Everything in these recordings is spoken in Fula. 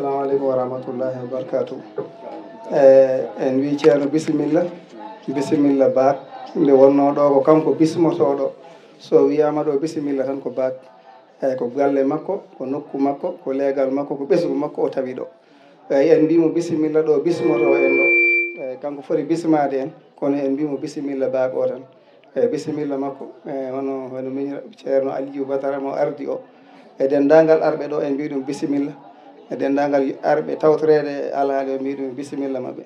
assalamu aleykum wa rahmatullahi wa barakatuh. En wi ceerno bisimilla baak nde wonno ɗo ko kanko bismotoɗo so wiyama ɗo bisimilla tan ko baak eyyi ko galle makko ko nokku makko ko leegal makko ko ɓesgu makko o tawi ɗo eyyi en mbimo bisimilla ɗo bismoto en ɗo eyyi kanko foti bismade en kono en mbimo bisimilla baak o tan eyyi bisimilla makko hono min ceerno Aliou Badara mo ardi o e dendagal arɓe ɗo en mbi ɗum bisimilla e dendagal arɓe tawtorede alhaali o mbi ɗum bisimilla mabɓe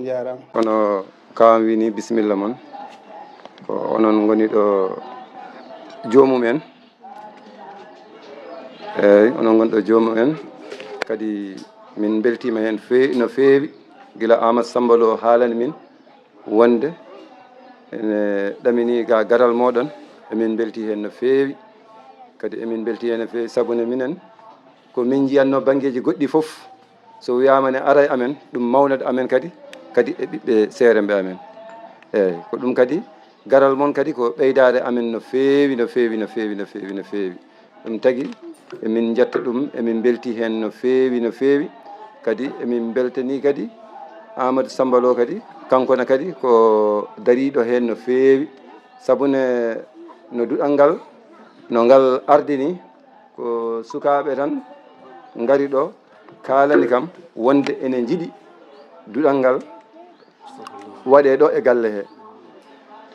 jarama. Kono kawam wini bisimilla moon ko onon goni ɗo jomum en eyyi onon goni ɗo jomum en kadi min beltima hen no feewi gila Amadou Samba Lo haalani min wonde ene ɗamini ga garal moɗon emin belti hen no feewi kadi emin belti hen no feewi sabune minen ko min jiyatno banggueji goɗɗi foof so wiyama ne ara e amen ɗum mawnade amen kadi e ɓiɓɓe serembe amen eyyi ko ɗum kadi garal moon kadi ko ɓeydade amen no feewi ɗum tagui emin jetta ɗum emin belti hen no feewi kadi emin beltani kadi Amadou Samba Lo kadi kankone kadi ko dariɗo hen no feewi sabune no duɗal ngal no ngal ardini ko sukaɓe tan gari ɗo kalani kam wonde ene jiiɗi duɗal ngal waɗe ɗo e galle he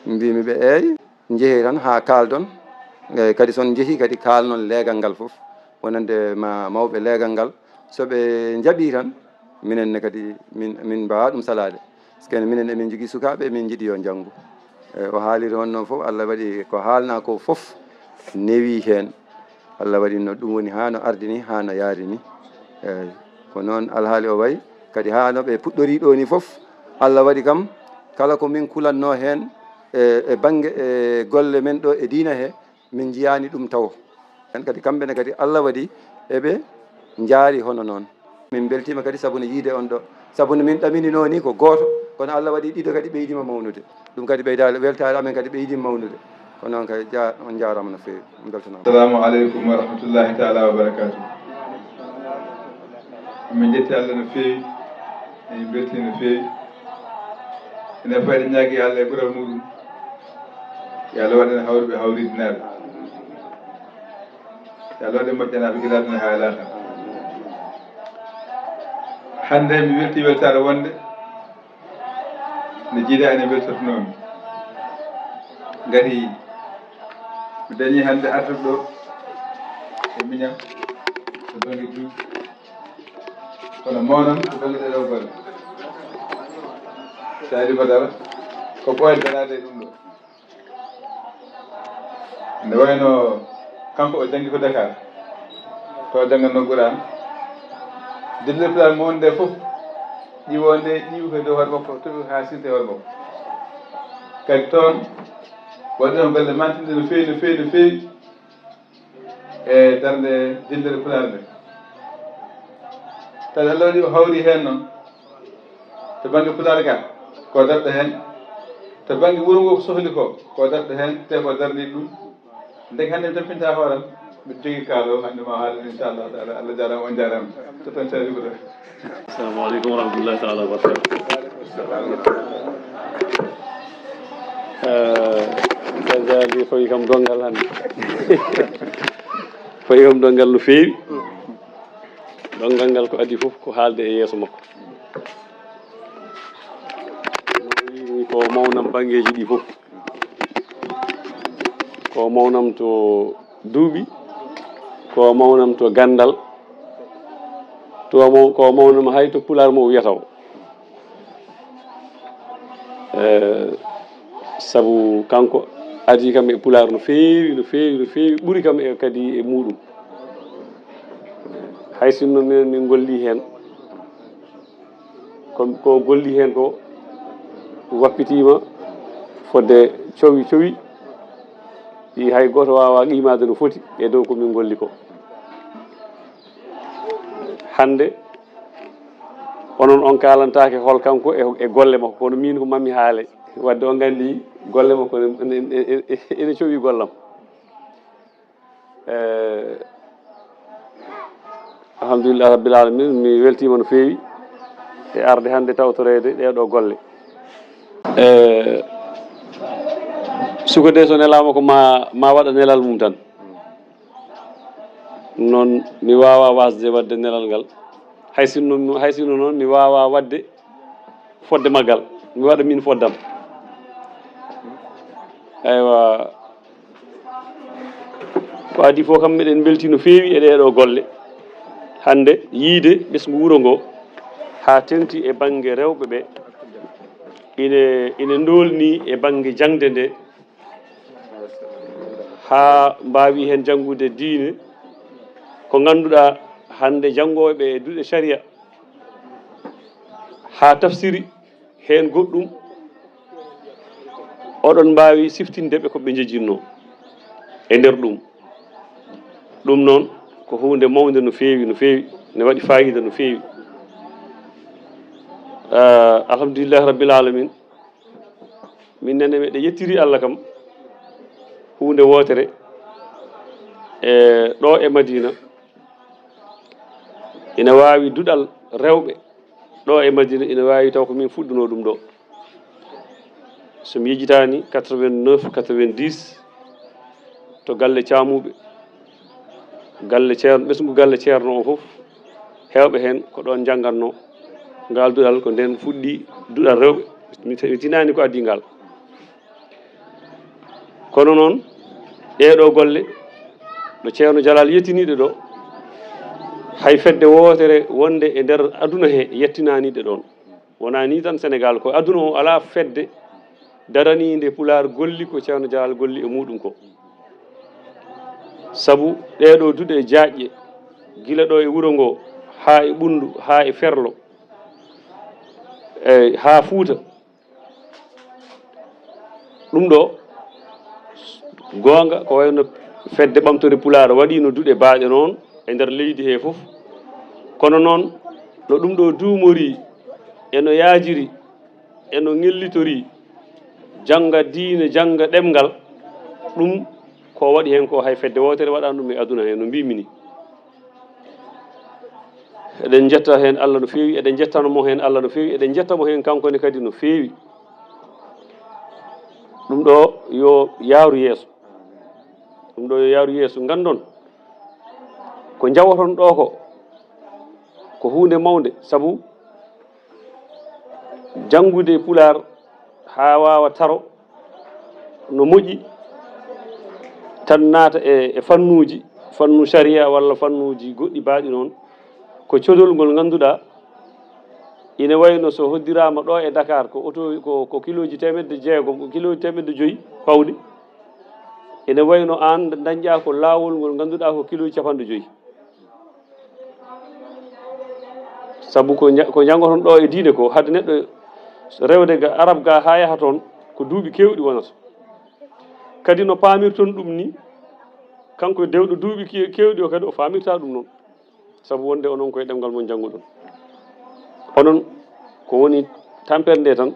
mbimi ɓe eyyi jeehi tan ha kaldon eyyi kadi son jeehi kadi kalnon leegal ngal foof wonande ma mawɓe leegal ngal soɓe jaaɓi tan minenne kadi min mbawa ɗum salade par ce que minen emin jogui sukaɓe emin jiiɗi yo janggu eyyi o haaliri on noon foof Allah waɗi ko haalna ko foof newi hen Allah waɗi no ɗum woni ha no ardini ha no yarini eyyi ko noon alhaali o wayi kadi ha no ɓe puɗɗori ɗo ni foof Allah waɗi kam kala ko min kulanno hen e banggue e golle men ɗo e diina he min jiyani ɗum taw en kadi kamɓene kadi Allah waɗi eɓe jaari hono noon min beltima kadi saabu no yiide on ɗo saabu no min ɗaminino ni ko goto kono Allah waɗi ɗiɗo kadi ɓeydima mawnude ɗum kadi ɓeydade weltare amen kadi ɓeydima mawnude ko noon kadi on jarama no fewi on beltanama. Assalamu aleykum wa rahmatullahi taala wa barakatuh. min jetti Allah no fewi en belti no fewi ene fayde ñaagui Allah e ɓural muɗum yo Allah waɗen hawriɓe hawridinaɓe yo Allah waɗen moƴƴanaɓe guila aduna ha lahara. hande mi welti weltare wonde nde jiiɗa ene weltotonomi gati mi dañi hande artude ɗo e miñam to banggue duuɓi kono mawnon to banggue ɗeɗo golle Sali Badara ko ɓooyde darade e ɗum ɗo nde wayno kanko o janggi ko Dakar to jangganno Qur'an dillirtal mo wonde fof ƴiwo nde ƴiwi ko dow hoore makko toɓi ha silde hoore makko kadi toon waɗino golle mantinde no fewi e darde dillere Pulaar nde tawi Allah waɗi o hawri hen noon to banggue Pulaar ga ko darɗo hen to banggue wuuro ngo ko sohli ko darɗo hen te ko darni ɗum ndeke hande mi tampinta hooram mbiɗa jogui kaalo hande ma haalen inchallahu taala Allah jarama on jarama to toon Sali Badara. Assalamu aleykum wa rahmatullahi taala wa barakatuh. Jadi fayi kam dongal hande fayi kam dongal no fewi dongal ngal ko adi foof ko haalde e yeeso makko ko mawnam banggueji ɗi foof ko mawnam to duuɓi ko mawnam to gandal ko mawnam hay to Pulaar mo wiyataw sabu kanko adi kam e Pulaar no fewi ɓuuri kam e kadi e muɗum hay sinno minen min golli hen ko golli hen ko wappitima fodde cowi ɗi hay goto wawa qimade no foti e dow komin golli ko hande onon on kalantake hol kanko e golle makko kono min ko mami haale wadde on gandi golle makko ene cowi gollam alhamdulillah rabbil alamin mi weltima no feewi e arde hande tawtorede ɗeɗo golle suko de so nelama ko ma waɗa nelal mum tan noon mi wawa wasde wadde nelal ngal hay sinno noon mi wawa wadde fodde maggal mi waɗa min foddam aywa ko adi fof kam miɗen belti no feewi e ɗeɗo golle hande yiide ɓesgu wuro ngo ha tengti e banggue rewɓe ɓe ine dolni e banggue jangde nde ha mbawi hen janggude diine ko ganduɗa hande jangoɓe e duuɗe sharia ha tafsiri hen goɗɗum oɗon mbawi siftindeɓe koɓe jejjinno e nder ɗum noon ko hunde mawde no feewi ne waɗi fayida no feewi alhamdulillah rabbil alamin min nene meɗe yettiri Allah kam hunde wotere ɗo e Madina ina wawi duɗal rewɓe ɗo e Madina ina wawi taw ko min fuɗɗuno ɗum ɗo somi yejitani 89 90 to galle camuɓe galle ceerno ɓesgu galle ceerno o foof hewɓe hen ko ɗon janggatno ngal duɗal ko nden fuɗɗi duɗal rewɓe mi tinani ko addi ngal kono noon ɗeɗo golle no ceerno Jalal yettiniɗe ɗo hay fedde wotere wonde e nder aduna he yettinaniɗe ɗon wona ni tan Sénégal ko aduna o ala fedde daranide Pulaar golli ko ceerno Jalal golli e muɗum ko sabu ɗeɗo duuɗe jaajƴe gila ɗo e wuro ngo ha e ɓundu ha e ferlo ha Fuuta ɗum ɗo gonga ko wayno fedde ɓamtore Pulaar waɗi no duuɗe baaɗe noon e nder leydi he fof kono noon no ɗum ɗo duumori eno yaajiri eno ngellitori janga diine janga ɗemgal ɗum ko waɗi hen ko hay fedde wotere waɗani ɗum e aduna he no mbimi ni eɗen jetta hen Allah no feewi eɗen jettanomo hen Allah no feewi eɗen jettamo hen kankone kadi no feewi ɗum ɗo yo yaaru yeeso gandon ko jawoton ɗo ko hunde mawde sabu jangude Pulaar ha wawa taro no moƴƴi tan naata e fannu sharia walla fannuji goɗɗi baaɗi noon ko codol ngol ganduɗa ina wayno so hoddirama ɗo e Dakar ko ko kiloji 600 ko kiloji 500 pawɗi ina wayno an dañƴa ko lawol ngol ganduɗa ko kiloji 50 sabu ko jangoton ɗo e diine ko hadde neɗɗo rewde ga arab ga ha yaha toon ko duuɓi kewɗi wonata kadi no paamirton ɗum ni kanko dewɗo duuɓi kewɗi o kadi o famirta ɗum noon sabu wonde onon koye ɗemgal mon jannguɗon onon ko woni tampere nde tan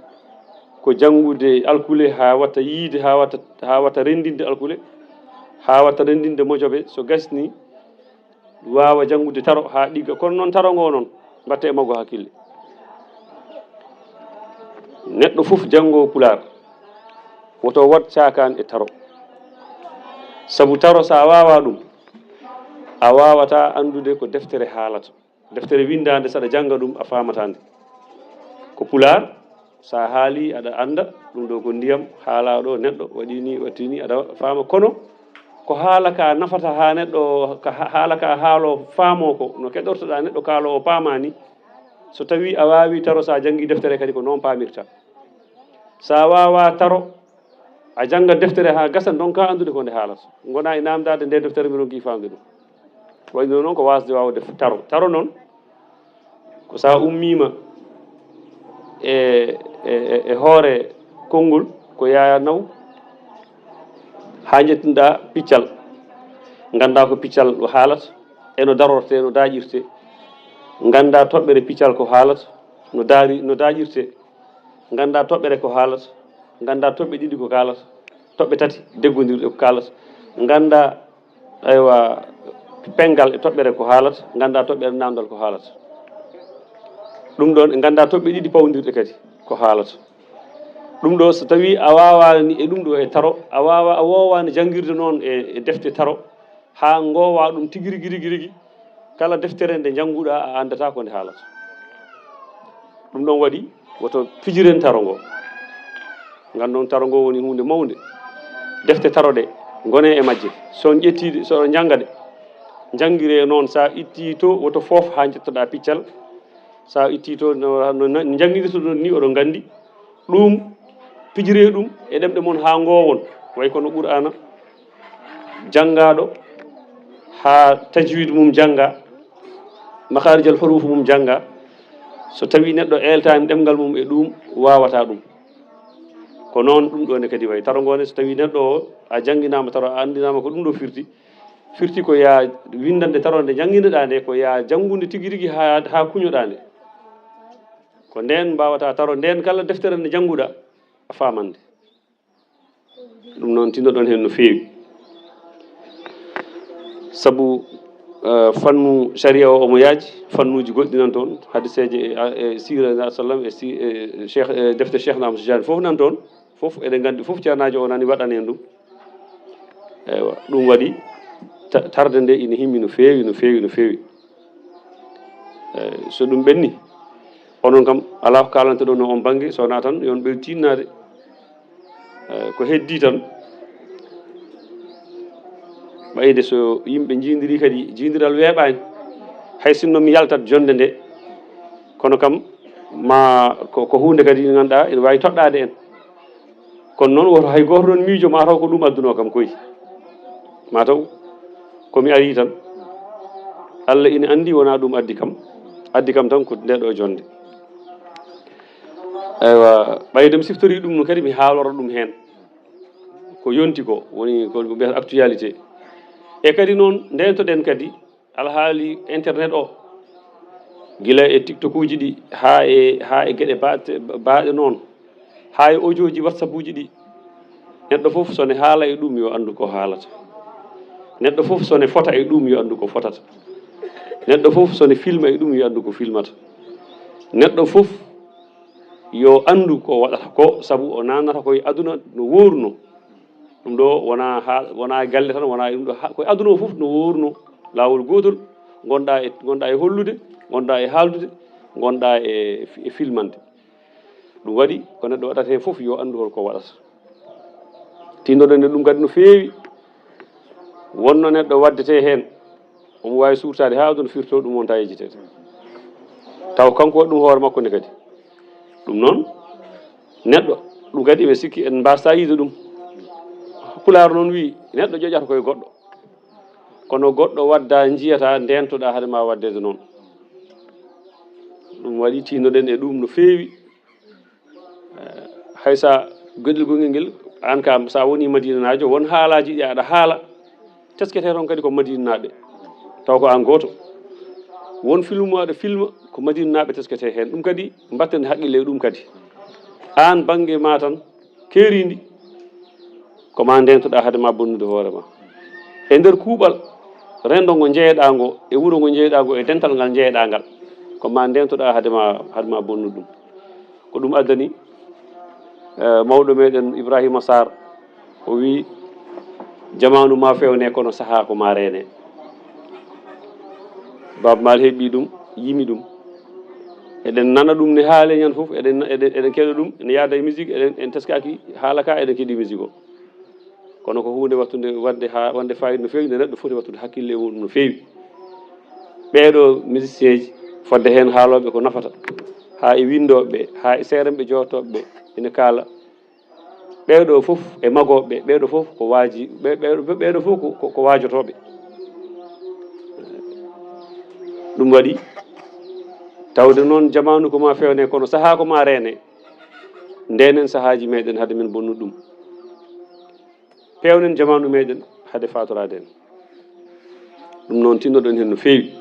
ko jangude alkule ha watta yiide ha watta rendinde alkule ha watta rendinde mojoɓe so gasni wawa jangude taro ha ɗigga kono noon taro ngo noon mbatte e maggo hakkille neɗɗo fof jango Pulaar woto wat cakan e taro sabu taro sa wawa ɗum a wawata andude ko deftere haalata deftere windande saɗa janga ɗum a famatande ko Pulaar sa haali aɗa anda ɗum ɗo ko ndiyam haalaɗo neɗɗo waɗini wattini aɗa faama kono ko haala ka nafata ha neɗɗo haala ka haalo faamo ko no keɗortoɗa neɗɗo kaalo o paamani so tawi a wawi taro sa jangi deftere kadi ko noon pamirta sa wawa taro a janga deftere ha gasa donka andude ko nde haalata gona e namdade nde deftere mi ronki famde ɗum wayno noon ko wasde wawde taro noon ko sa ummima e hoore konngol ko Yaya Naw ha jettinɗa piccal ganda ko piccal o haalata eno darorte no daƴirte ganda toɓɓere piccal ko haalata no daƴirte ganda toɓɓere ko haalata ganda toɓɓe ɗiɗi ko kalata toɓɓe tati deggodirɗe ko kalata ganda aywa pengal e toɓɓere ko haalata ganda toɓɓere namdal ko haalata ɗum ɗon e ganda toɓɓe ɗiɗi pawdirɗe kadi ko haalata ɗum ɗo so tawi a wawani e ɗum ɗo e taro a wowani jangguirde noon e defte taro ha gowa ɗum tigui rigui kala deftere nde jangguɗa a andata ko nde haalata ɗum ɗon waɗi woto fijiren taro ngo gandon taro ngo woni hunde mawde defte taro ɗe gone e majje son ƴettiɗe so jangga ɗe jangguire noon sa itti to woto foof ha jettoɗa piccal sa itti to no jangguirta ɗon ni oɗon gandi ɗum pijire ɗum e ɗemɗe mon ha gowon way kono qur'ana jangaɗo ha tajwid mum janga makharijal huruf mum janga so tawi neɗɗo eltani ɗemgal mum e ɗum wawata ɗum ko noon ɗum ɗo ne kadi way taro ngone so tawi neɗɗo o a jangguinama taro a andinama ko ɗum ɗo firti ko ya windande taro nde jangguinoɗa nde ko ya janggude tigui rigui ha kuñoɗa nde ko nden mbawata taro nden kala deftere nde jangguɗa a famande ɗum noon tinnoɗon hen no fewi saabu fannu sharia o omo yaaji fannuji goɗɗi nan toon hadiseje e sira sallam e cheikh defte cheikh na amadou tidiane fof nan toon fof eɗen gandi fof ceernajo o nani waɗan en ɗum eywa ɗum waɗi tarde nde ina himmi no fewi so ɗum ɓenni onon kam ala ko kalante ɗo no on banggue sowona tan yon ɓe tinnade ko heddi tan ɓayde so yimɓe jindiri kadi jindiral weeɓani hay sinno mi yaltat jonde nde kono kam ma ko hunde kadi ganduɗa ene wawi toɗɗade en kono noon woto hay goto ɗon miijo mataw ko ɗum adduno kam koy mataw komi ari tan Allah ina andi wona ɗum addi kam tan ko ndeɗo jonde eywa ɓayde mi siftori ɗum no kadi mi haalora ɗum hen ko yonti ko woni ko ɓe actualité e kadi noon ndentoɗen kadi alhaali internet o gila e tiktok uji ɗi ha e gueɗe baaɗe noon ha e audio ji whatsapp uji ɗi neɗɗo foof sone haala e ɗum yo andu ko haalata neɗɗo foof sone fota e ɗum yo andu ko fotata neɗɗo foof sone filma e ɗum yo andu ko filmata neɗɗo foof yo andu ko waɗata ko saabu o nanata koye aduna no worno ɗum ɗo wona galle tan wona ɗum ɗo koye aduna o foof no worno lawol gotol gonɗa e hollude gonɗa e haaldude gonɗa e filmande ɗum waɗi ko neɗɗo waɗata hen foof yo andu holko waɗata tinnoɗen ɗum kadi no fewi wonno neɗɗo waddete hen omo wawi surtade ha aduna firto ɗum wonta yejitede taw kanko waɗi ɗum hoore makko nde kadi ɗum noon neɗɗo ɗum kadi ɓe sikki en mbasta yiide ɗum pulaar noon wi neɗɗo ƴoƴata koye goɗɗo kono goɗɗo wadda jiyata ndentoɗa haade ma waddede noon ɗum waɗi tinnoɗen e ɗum no fewi haysa gueɗel gongel ngel an kam sa woni madina najo won haalaji ɗi aɗa haala teskete toon kadi ko madina naɓe taw ko an goto won film aɗa filma ko madina naɓe teskete hen ɗum kadi mbatten haqqille e ɗum kadi an banggue ma tan keeridi koma ndentoɗa haade ma bonnude hoorema e nder kuuɓal rendo ngo jeeyɗa ngo e wuuro ngo jeeyɗa ngo e dental ngal jeeyɗa ngal koma ndentoɗa haade ma bonnude ɗum ko ɗum addani mawɗo meɗen Ibrahima Sarr o wi jamanu ma fewne kono saaha ko ma rene Baba Maal heeɓi ɗum yimi ɗum eɗen nana ɗum ne haale ñan foof eɗen keɗa ɗum ne yaada e musique en teskaki haala ka eɗen keeɗi musique o kono ko hunde wattude wande fayida no fewi nde neɗɗo foti wattude hakkille e muɗum no fewi ɓeɗo musicien ji fodde hen haaloɓe ko nafata ha e windoɓe ha e seeranɓe jotoɓe ina kaala ɓeɗo foof e magoɓe ɓeɗo foof ko waaji ɓeɗo foof ko waajotoɓe ɗum waɗi tawde noon jamanu koma fewne kono saaha koma rene ndenen saahaji meɗen haade men bonnude ɗum pewnen jamanu meɗen haade fatorade en ɗum noon tinnoɗen hen no fewi